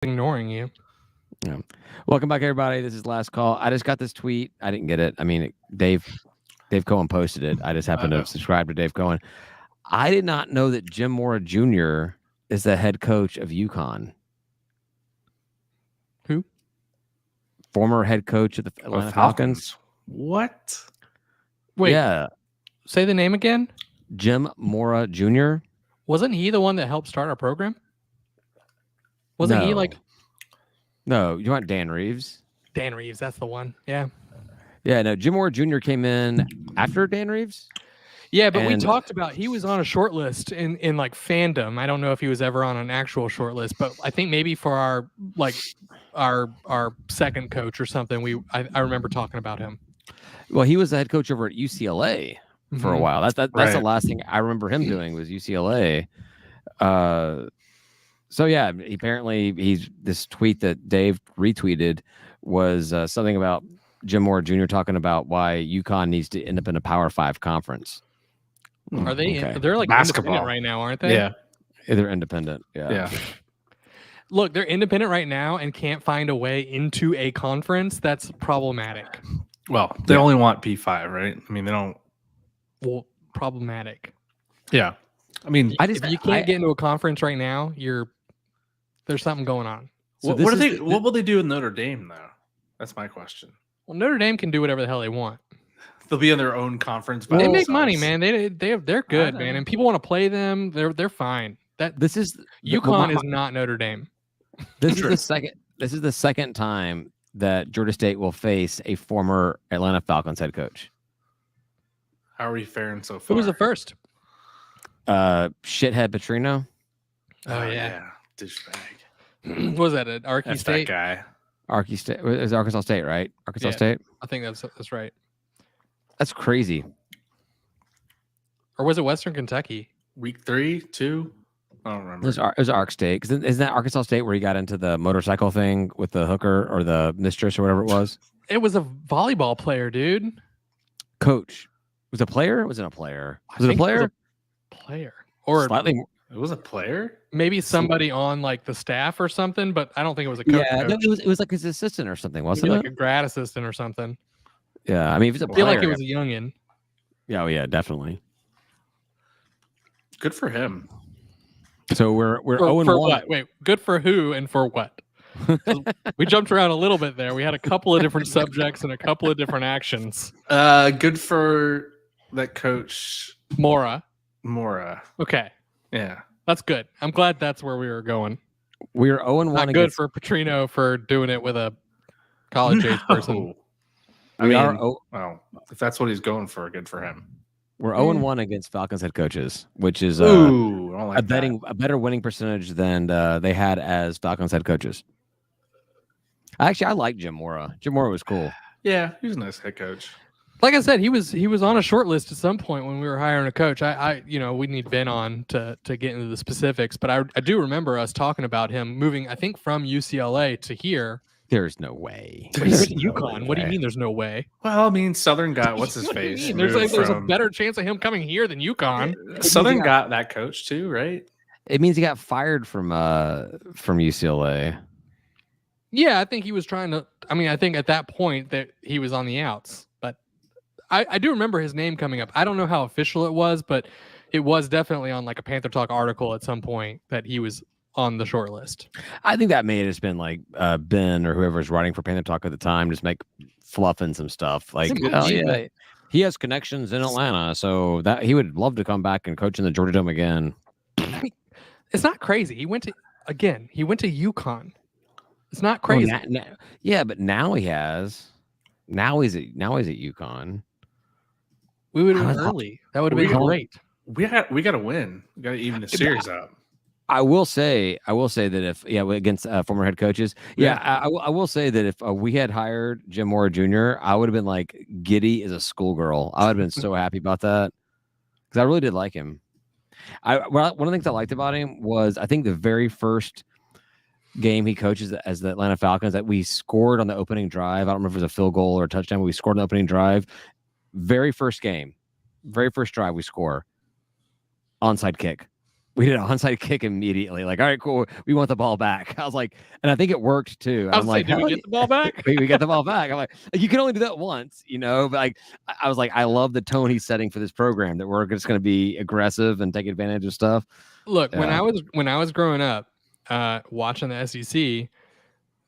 ignoring you. Yeah. Welcome back, everybody. This is Last Call. I just got this tweet. I didn't get it. I mean, Dave Cohen posted it. I just happened to subscribe to Dave Cohen. I did not know that Jim Mora Jr. is the head coach of UConn. Who? Former head coach of the Atlanta Falcons. What? Wait. Yeah. Say the name again. Jim Mora Jr. Wasn't he the one that helped start our program? Wasn't he like? No, you want Dan Reeves? Dan Reeves, that's the one. Yeah. Yeah, no, Jim Mora Jr. came in after Dan Reeves. Yeah, but we talked about he was on a short list in like fandom. I don't know if he was ever on an actual short list, but I think maybe for our second coach or something, I remember talking about him. Well, he was the head coach over at UCLA for a while. That's right. The last thing I remember him doing was UCLA. So yeah, apparently this tweet that Dave retweeted was something about Jim Mora Jr. talking about why UConn needs to end up in a Power 5 conference. Are they? Okay. They're like basketball independent right now, aren't they? Yeah, they're independent. Yeah. Look, they're independent right now and can't find a way into a conference. That's problematic. Well, they only want P5, right? I mean, they don't. Well, problematic. Yeah, I mean, if you can't get into a conference right now, there's something going on. So what will they do in Notre Dame though? That's my question. Well, Notre Dame can do whatever the hell they want. They'll be in their own conference. They make money, man. They're good, man, and people want to play them. They're fine. UConn is not Notre Dame. This is the second time that Georgia State will face a former Atlanta Falcons head coach. How are we faring so far? Who was the first? Shithead Petrino. Oh yeah, douchebag. What was that at Arkansas State? That guy. Arkansas State. It was Arkansas State, right? Arkansas State. I think that's right. That's crazy. Or was it Western Kentucky? Week 3, 2? I don't remember. It was Ark State. Isn't that Arkansas State where he got into the motorcycle thing with the hooker or the mistress or whatever it was? It was a volleyball player, dude. Coach. Was it a player? Was it a player? Was it a player? It was a player. Or slightly. It was a player? Maybe somebody on like the staff or something, but I don't think it was a coach. Yeah, coach. It was like his assistant or something, wasn't maybe it? Like a grad assistant or something. Yeah, I mean, if it's a I player, feel like it was a youngin. Yeah, definitely. Good for him. So we're 0-1. For what? Wait, good for who and for what? We jumped around a little bit there. We had a couple of different subjects and a couple of different actions. Good for that coach Mora. Okay. Yeah. That's good. I'm glad that's where we were going. We were 0-1. Not good for Petrino for doing it with a college age person. Well, if that's what he's going for, good for him. We're 0-1 against Falcons head coaches, which is a better winning percentage than they had as Falcons head coaches. Actually, I like Jim Mora. Jim Mora was cool. Yeah, he was a nice head coach. Like I said, he was on a short list at some point when we were hiring a coach. We need Ben on to get into the specifics, but I do remember us talking about him moving, I think, from UCLA to here. There's no way. UConn. What do you mean there's no way? Well, I mean, Southern got what's his face. There's a better chance of him coming here than UConn. Southern got that coach too, right? It means he got fired from UCLA. Yeah, I think he was trying to. I mean, I think at that point that he was on the outs, but I do remember his name coming up. I don't know how official it was, but it was definitely on like a Panther Talk article at some point that he was on the short list. I think that may have just been like Ben or whoever's writing for Panther Talk at the time, just make fluffing some stuff. Like, he has connections in Atlanta, so that he would love to come back and coach in the Georgia Dome again. It's not crazy. He went to UConn. It's not crazy. Yeah, but now he has. Now he's at UConn. We would have been early. That would have been great. We got to win. We got to even the series up. I will say that if against former head coaches, I will say that if we had hired Jim Mora Jr., I would have been like giddy as a schoolgirl. I would have been so happy about that because I really did like him. One of the things I liked about him was I think the very first game he coaches as the Atlanta Falcons that we scored on the opening drive. I don't remember if it was a field goal or a touchdown, but we scored on the opening drive. Very first game, very first drive we score. Onside kick. We did an onside kick immediately. Like, all right, cool. We want the ball back. I was like, and I think it worked too. I was I'm like, like, did we get the ball back? we get the ball back. I'm like, you can only do that once, But like, I was like, I love the tone he's setting for this program. That we're just going to be aggressive and take advantage of stuff. Look, when I was growing up, watching the SEC,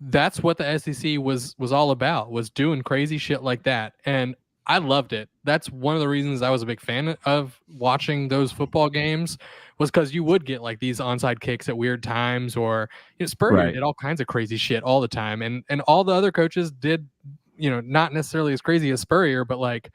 that's what the SEC was all about. Was doing crazy shit like that, and I loved it. That's one of the reasons I was a big fan of watching those football games, was because you would get like these onside kicks at weird times, or Spurrier did all kinds of crazy shit all the time, and all the other coaches did, not necessarily as crazy as Spurrier, but like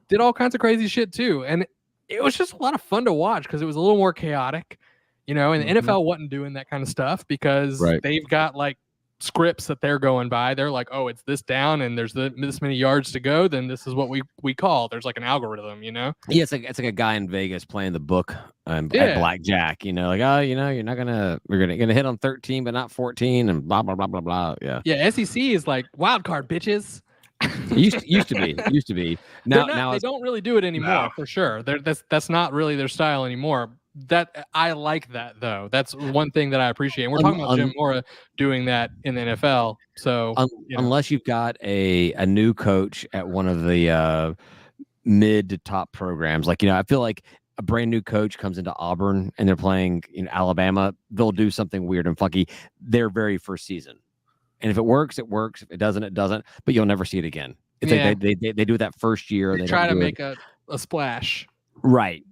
did all kinds of crazy shit too, and it was just a lot of fun to watch because it was a little more chaotic, and the NFL wasn't doing that kind of stuff because they've got like scripts that they're going by. They're like, oh, it's this down and there's this many yards to go, then this is what we call. There's like an algorithm, Yeah, it's like a guy in Vegas playing the book at blackjack, like, oh, we're gonna hit on 13 but not 14 and blah blah blah blah blah. Yeah, SEC is like wild card bitches. used to be. Now they don't really do it anymore, for sure. That's not really their style anymore. That I like that though. That's one thing that I appreciate. And we're talking about Jim Mora doing that in the NFL. So unless you've got a new coach at one of the mid to top programs, like I feel like a brand new coach comes into Auburn and they're playing Alabama, they'll do something weird and funky their very first season. And if it works, it works. If it doesn't, it doesn't. But you'll never see it again. It's like they do it that first year. They try to make a splash. Right.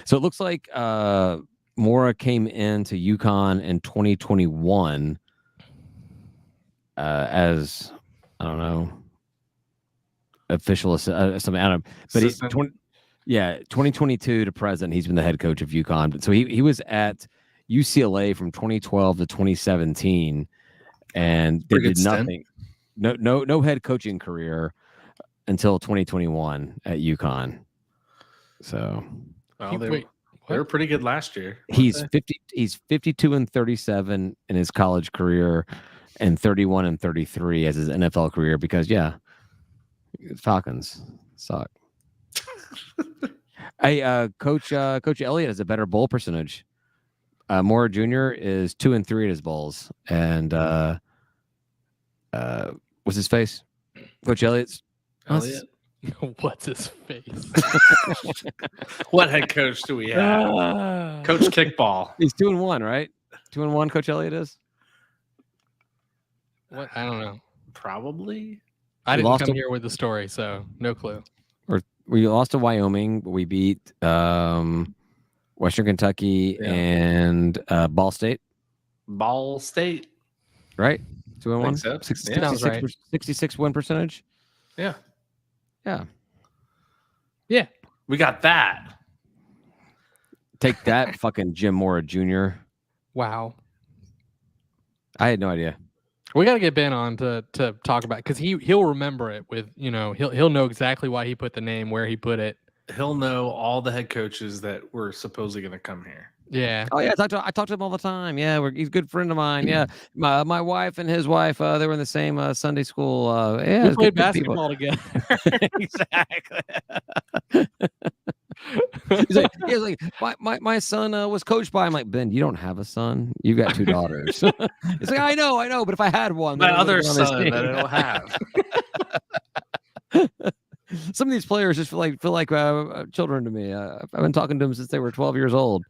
So it looks like Mora came into UConn in 2021 as, I don't know, official something. I don't know. But 2022 to present, he's been the head coach of UConn. So he was at UCLA from 2012 to 2017. And they did nothing. No head coaching career until 2021 at UConn. So they were pretty good last year. He's 52-37 in his college career and 31-33 as his NFL career because Falcons suck. Hey, Coach Elliott has a better bowl percentage. Mora Jr. is 2-3 at his bowls, and what's his face? Coach Elliott's. Elliott. What's his face? What head coach do we have? Coach Kickball. He's 2-1, right? 2-1. Coach Elliott is. What? I don't know. Probably. I didn't come here with the story, so no clue. We lost to Wyoming, but we beat Western Kentucky and Ball State. Ball State. Right? 2-1. So. 66 win percentage. Yeah. We got that. Take that, fucking Jim Mora Jr. Wow. I had no idea. We got to get Ben on to talk about, because he'll remember it with, he'll know exactly why he put the name where he put it. He'll know all the head coaches that were supposedly going to come here. Yeah. Oh yeah, I talk to him all the time. Yeah, he's a good friend of mine. Yeah, my wife and his wife, they were in the same Sunday school. We played basketball together. Exactly. he's like my son was coached by. I'm like, Ben, you don't have a son. You've got 2 daughters. It's like I know, but if I had one, my other son that I don't have. Some of these players just feel like children to me. I've been talking to them since they were 12 years old.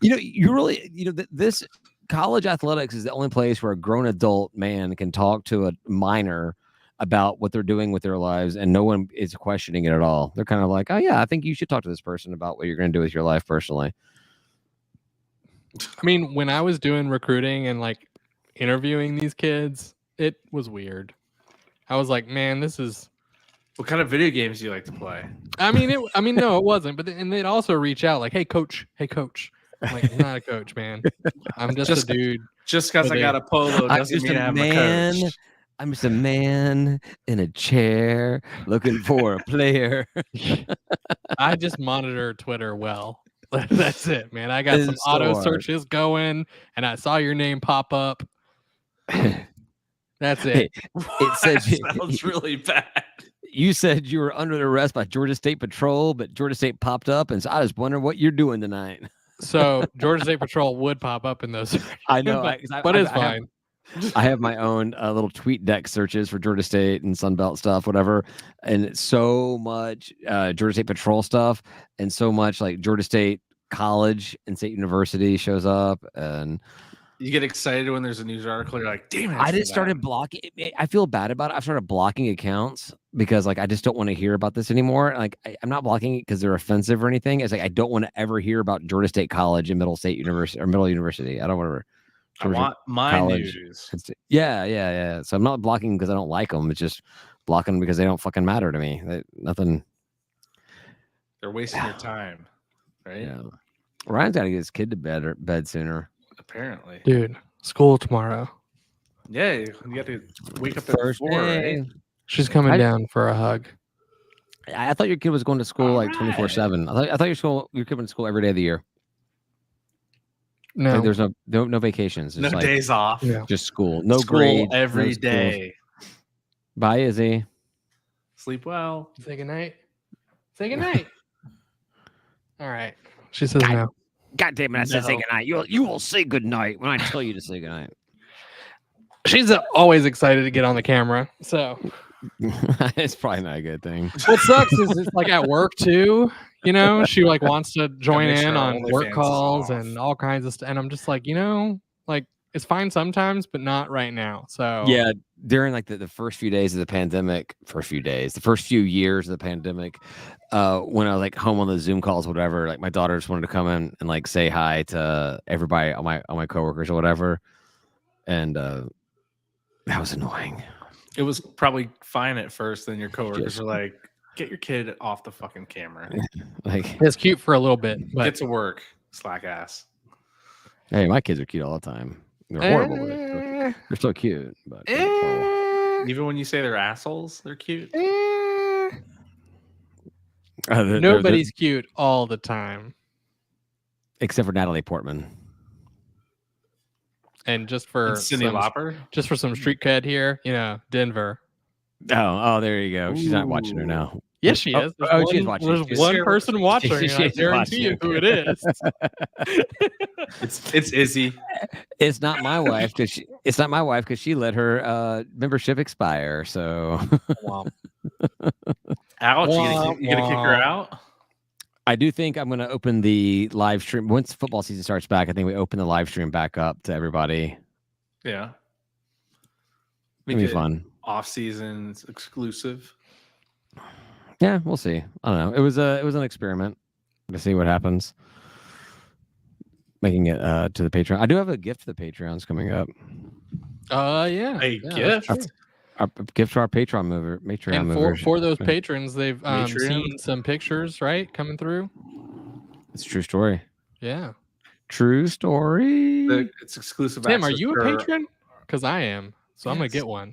This college athletics is the only place where a grown adult man can talk to a minor about what they're doing with their lives, and no one is questioning it at all. They're kind of like, oh yeah, I think you should talk to this person about what you're going to do with your life personally. I mean, when I was doing recruiting and like interviewing these kids, it was weird. I was like, man, this is. What kind of video games do you like to play? I mean, no, it wasn't. But and they'd also reach out like, hey, coach. I'm like, I'm not a coach, man. I'm just a dude. Just because I got a polo doesn't mean I'm a coach. I'm just a man in a chair looking for a player. I just monitor Twitter well. That's it, man. I got some auto searches going, and I saw your name pop up. That's it. It said sounds really bad. You said you were under arrest by Georgia State Patrol, but Georgia State popped up, and so I was wondering what you're doing tonight. So Georgia State Patrol would pop up in those. I know, but it's fine. I have my own little tweet deck searches for Georgia State and Sunbelt stuff, whatever, and it's so much Georgia State Patrol stuff, and so much like Georgia State College and State University shows up, and you get excited when there's a news article. You're like, damn it! I just started blocking. I feel bad about it. I've started blocking accounts because like I just don't want to hear about this anymore. Like I'm not blocking it because they're offensive or anything. It's like I don't want to ever hear about Georgia State College and Middle State University or Middle University. I don't want to. I want my College. news. Yeah. So I'm not blocking because I don't like them. It's just blocking because they don't fucking matter to me. Nothing. They're wasting your time, right? Yeah. Ryan's got to get his kid to bed sooner. Apparently, dude. School tomorrow. Yeah, you got to wake up at 4, right? She's coming down for a hug. I thought your kid was going to school like 24/7. I thought your kid went to school every day of the year. No, like there's no vacations. No like, days off. Yeah. Just school. No School grades every no day. Bye, Izzy. Sleep well. Say goodnight. Say goodnight. All right. She says no. God damn it! I said say goodnight. You will say goodnight when I tell you to say goodnight. She's always excited to get on the camera. So it's probably not a good thing. what sucks is it's like at work too. You know, she like wants to join make sure in on OnlyFans work is calls off. and all kinds of stuff. And I'm just like, like it's fine sometimes, but not right now. So Yeah, during like the first few days of the pandemic, the first few years of the pandemic, when I was like home on the Zoom calls, whatever, like my daughter just wanted to come in and like say hi to everybody on my coworkers or whatever, and that was annoying. It was probably fine at first. Then your coworkers are like, "Get your kid off the fucking camera. Like it's cute for a little bit, but Get to work, slack ass." hey, my kids are cute all the time. They're horrible. But they're so cute. But Even when you say they're assholes, they're cute. nobody's cute all the time. except for Natalie Portman. And just for Cyndi Lauper, just for some street cred here, Denver. Oh, there you go. She's not watching her now. Yes, she is. She's watching. There's one person watching. I guarantee you who it is. It's Izzy. It's not my wife because she let her membership expire. So, Wow. Ouch! You gonna kick her out? I do think I'm going to open the live stream once football season starts back. I think we open the live stream back up to everybody. Yeah, It'll be fun. Off season exclusive. Yeah, we'll see. I don't know. It was an experiment to see what happens. Making it to the Patreon. I do have a gift to the Patreons coming up. Yeah. A gift. A gift to our Patreon mover. And for those patrons, they've seen some pictures, right, coming through. It's a true story. Yeah. True story. It's exclusive. Tim, are you a patron? Because I am, so I'm gonna get one.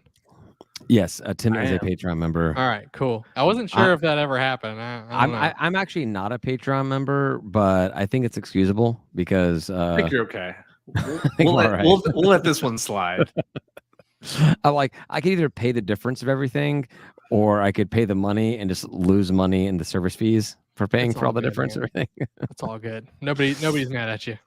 Yes, Tim is a Patreon member. All right, cool. I wasn't sure if that ever happened. I'm actually not a Patreon member, but I think it's excusable because I think you're okay. We'll We'll let this one slide. I could either pay the difference of everything, or I could pay the money and just lose money in the service fees for paying for all the difference and everything. It's all good. Nobody's mad at you.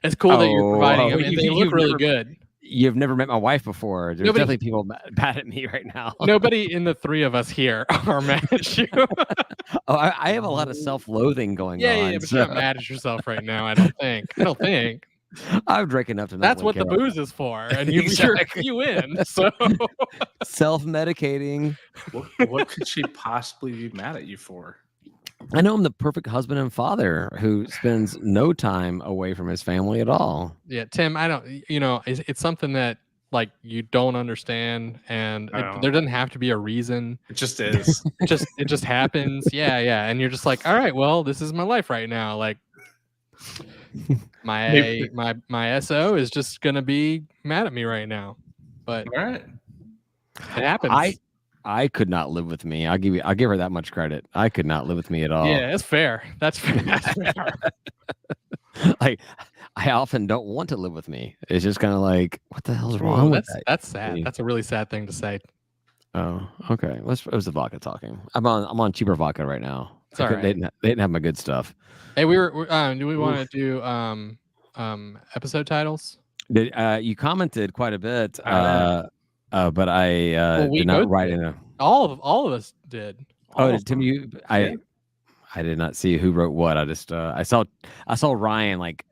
It's cool that you're providing them, and they look really good. You've never met my wife before. There's definitely people mad at me right now. Nobody in the three of us here are mad at you. I have a lot of self-loathing going on. Yeah, but you're not mad at yourself right now. I don't think. I'm drinking enough to. That's what the booze is for, and you win. So self-medicating. What could she possibly be mad at you for? I know I'm the perfect husband and father who spends no time away from his family at all. Yeah, Tim, I don't. It's something that like you don't understand, and there doesn't have to be a reason. It just is. It just happens. Yeah, and you're just like, all right, well, this is my life right now. Like my SO is just gonna be mad at me right now. But all right, it happens. I could not live with me. I'll give her that much credit. I could not live with me at all. Yeah, it's fair. That's fair. Like I often don't want to live with me. It's just kind of like, what the hell's wrong with that? That's sad. That's a really sad thing to say. Oh, okay. It was the vodka talking. I'm on cheaper vodka right now. It's all right. They didn't have my good stuff. Hey, do we want to do episode titles? You commented quite a bit, but I we did not both write did. in a. All of us did. Oh, Tim, I did not see who wrote what. I just I saw Ryan like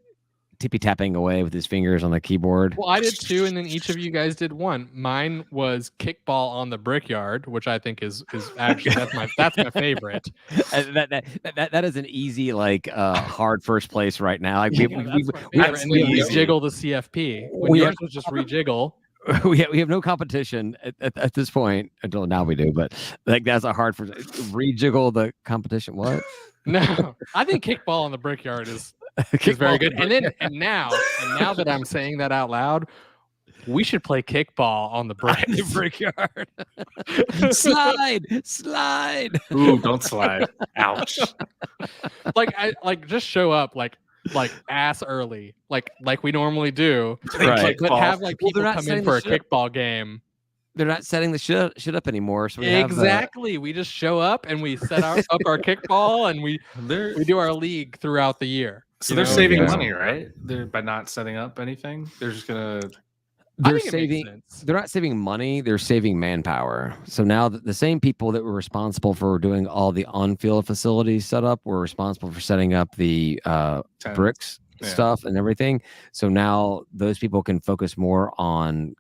tippy tapping away with his fingers on the keyboard. Well, I did too, and then each of you guys did one. Mine was kickball on the brickyard, which I think is actually that's my favorite. That is an easy hard first place right now. Like we rejiggle the CFP. When yours was just rejiggle. We have no competition at this point until now we do, but like that's a hard for rejiggle the competition. What? No, I think kickball on the brickyard is very good. And now that I'm saying that out loud, we should play kickball on the brickyard. Slide. Ooh, don't slide. Ouch. Just show up like ass early, like we normally do. Right. But have people come in for a kickball game. They're not setting the shit up anymore. So we just show up and we set up our kickball and we do our league throughout the year. So they're saving money, right? By not setting up anything. They're just gonna. They're not saving money. They're saving manpower. So now the same people that were responsible for doing all the on-field facilities setup were responsible for setting up the bricks stuff and everything. So now those people can focus more on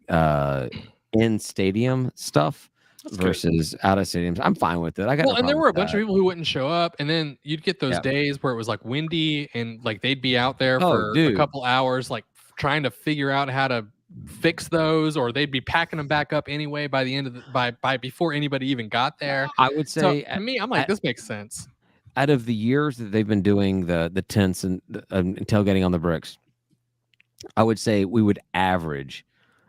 in-stadium stuff versus out of stadiums. I'm fine with it. And there were a bunch of people who wouldn't show up, and then you'd get those days where it was like windy and like they'd be out there for a couple hours, like trying to figure out how to fix those, or they'd be packing them back up anyway by the end of by before anybody even got there. I would say to me, I'm like, this makes sense. Out of the years that they've been doing the tents and tailgating on the bricks, I would say we would average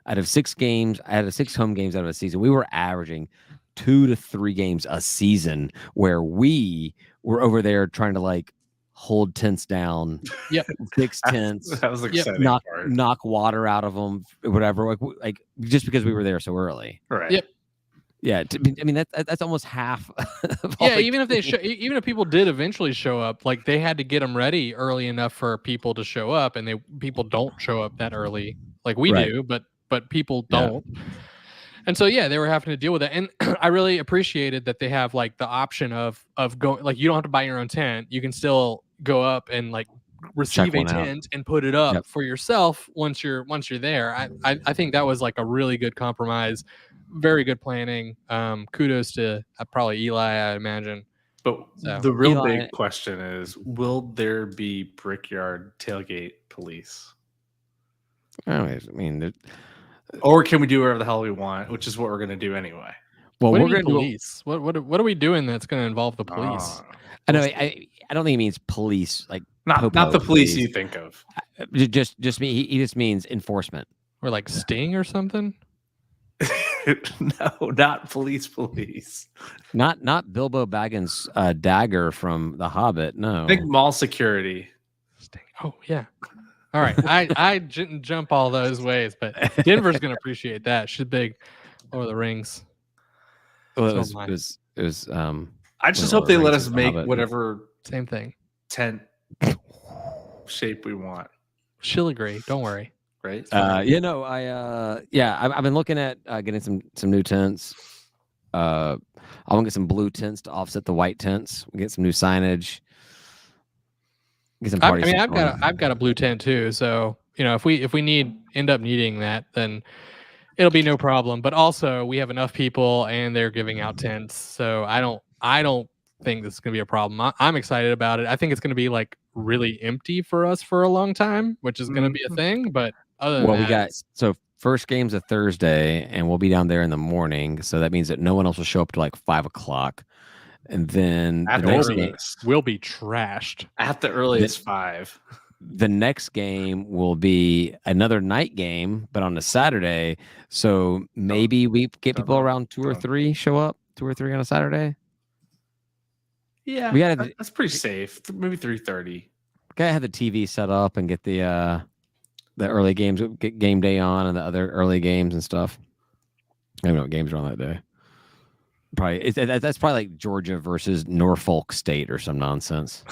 out of 6 games, out of 6 home games out of a season, we were averaging 2 to 3 games a season where we were over there trying to hold tents down. Yep. Fix tents. That was exciting. Knock water out of them, whatever. Like just because we were there so early. Right. Yep. Yeah. I mean that's almost half. Even if people did eventually show up, like they had to get them ready early enough for people to show up, and people don't show up that early, like we do, but people don't. Yeah. And so, they were having to deal with it. And I really appreciated that they have the option of going, you don't have to buy your own tent. You can still go up and receive a tent and put it up for yourself once you're there. I think that was a really good compromise. Very good planning. Kudos to probably Eli, I imagine. But the real big question is, will there be Brickyard tailgate police? I mean, or can we do whatever the hell we want, which is what we're going to do anyway? Well, we're going to police. What are we doing that's going to involve the police? I know. I don't think he means police, not the police you think of. Just me. He just means enforcement, or Sting or something. No, not police. Not Bilbo Baggins' dagger from The Hobbit. No, I think mall security. Sting. Oh yeah. All right, I didn't jump all those ways, but Denver's gonna appreciate that. She's big over the Rings. Well, it was. I just hope they let us make whatever same thing tent shape we want. She'll agree. Don't worry. Right? I've been looking at getting some new tents. I want to get some blue tents to offset the white tents. We get some new signage. I've got a blue tent too, so if we end up needing that, then it'll be no problem. But also we have enough people and they're giving out tents, so I don't think this is gonna be a problem. I'm excited about it. I think it's gonna be really empty for us for a long time, which is gonna be a thing. But other than that, first game's a Thursday, and we'll be down there in the morning, so that means that no one else will show up till 5:00. And then the next game will be trashed at the earliest 5. The next game will be another night game, but on a Saturday. So maybe we get people around 2 or 3 show up. 2 or 3 on a Saturday. Yeah, that's pretty safe. Maybe 3:30. Gotta have the TV set up and get the early games, get game day on, and the other early games and stuff. I don't know what games are on that day. Probably that's probably like Georgia versus Norfolk State or some nonsense.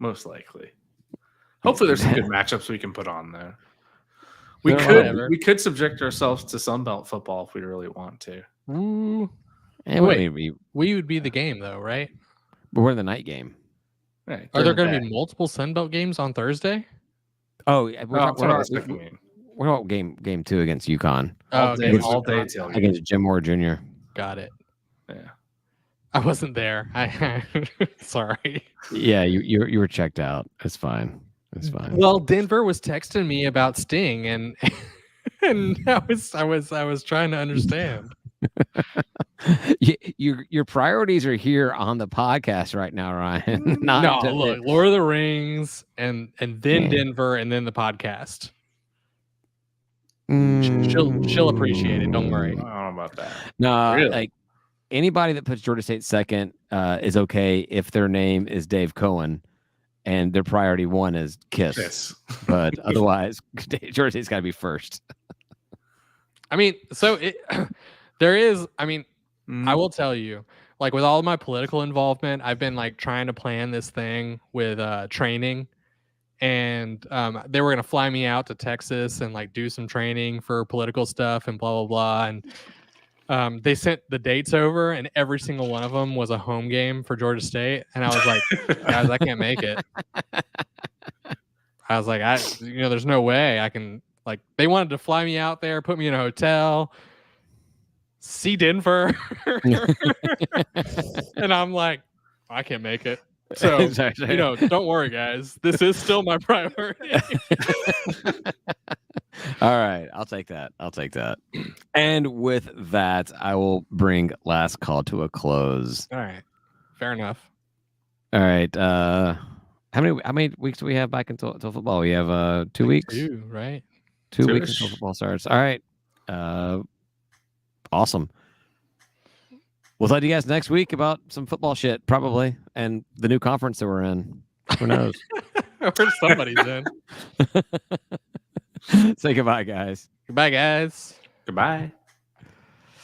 Most likely. Hopefully, there's some good matchups we can put on there. We could subject ourselves to Sunbelt football if we really want to. Ooh. Wait, we would be the game though, right? But we're in the night game. Right, Are there going to be multiple Sunbelt games on Thursday? Oh, we're talking about game 2 against UConn. All day tailgate against Jim Moore Jr. Got it. Yeah, I wasn't there. I sorry. Yeah, you were checked out. It's fine. It's fine. Well, Denver was texting me about Sting, and I was trying to understand. Your priorities are here on the podcast right now, Ryan. Look, Lord of the Rings, and then Denver, and then the podcast. She'll appreciate it. Don't worry. I don't know about that. No, really? Like anybody that puts Georgia State second is okay if their name is Dave Cohen and their priority 1 is Kiss. But otherwise, Georgia State's got to be first. I mean, so there is. I mean, I will tell you, like with all of my political involvement, I've been like trying to plan this thing with training. And they were going to fly me out to Texas and like do some training for political stuff and blah, blah, blah. And they sent the dates over and every single one of them was a home game for Georgia State. And I was like, guys, I can't make it. I was like, there's no way I can, like, they wanted to fly me out there, put me in a hotel, see Denver. And I'm like, I can't make it. So, don't worry, guys. This is still my priority. All right. I'll take that. And with that, I will bring last call to a close. All right. Fair enough. All right. How many weeks do we have back until football? We have 2 weeks. 2, right? 2 weeks until football starts. All right. Awesome. We'll talk to you guys next week about some football shit, probably, and the new conference that we're in. Who knows? Or somebody's in. Say goodbye, guys. Goodbye, guys. Goodbye.